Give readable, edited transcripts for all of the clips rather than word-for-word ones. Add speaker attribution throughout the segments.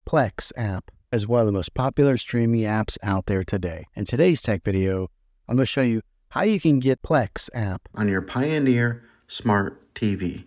Speaker 1: Plex App is one of the most popular streaming apps out there today. In today's tech video, I'm going to show you how you can get Plex App
Speaker 2: on your Pioneer Smart TV.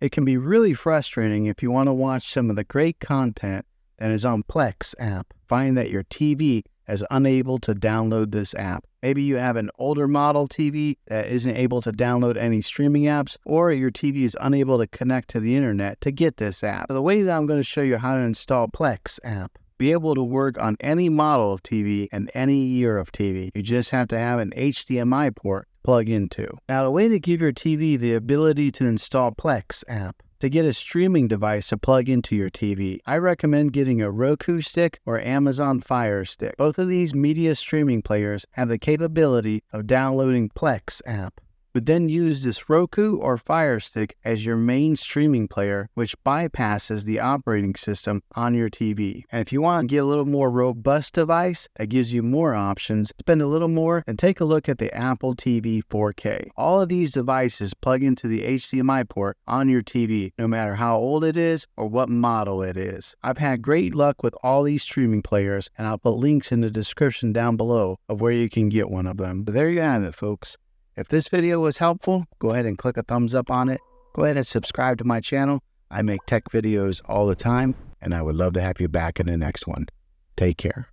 Speaker 1: It can be really frustrating if you want to watch some of the great content that is on Plex App. Find that your TV is unable to download this app. Maybe you have an older model TV that isn't able to download any streaming apps, or your TV is unable to connect to the internet to get this app. So the way that I'm going to show you how to install Plex App, be able to work on any model of TV and any year of TV. You just have to have an HDMI port plug into. Now, the way to give your TV the ability to install Plex App, to get a streaming device to plug into your TV, I recommend getting a Roku stick or Amazon Fire Stick. Both of these media streaming players have the capability of downloading Plex App. But then use this Roku or Fire Stick as your main streaming player, which bypasses the operating system on your TV. And if you want to get a little more robust device that gives you more options, spend a little more, and take a look at the Apple TV 4K. All of these devices plug into the HDMI port on your TV, no matter how old it is or what model it is. I've had great luck with all these streaming players, and I'll put links in the description down below of where you can get one of them. But there you have it, folks. If this video was helpful, go ahead and click a thumbs up on it. Go ahead and subscribe to my channel. I make tech videos all the time, and I would love to have you back in the next one. Take care.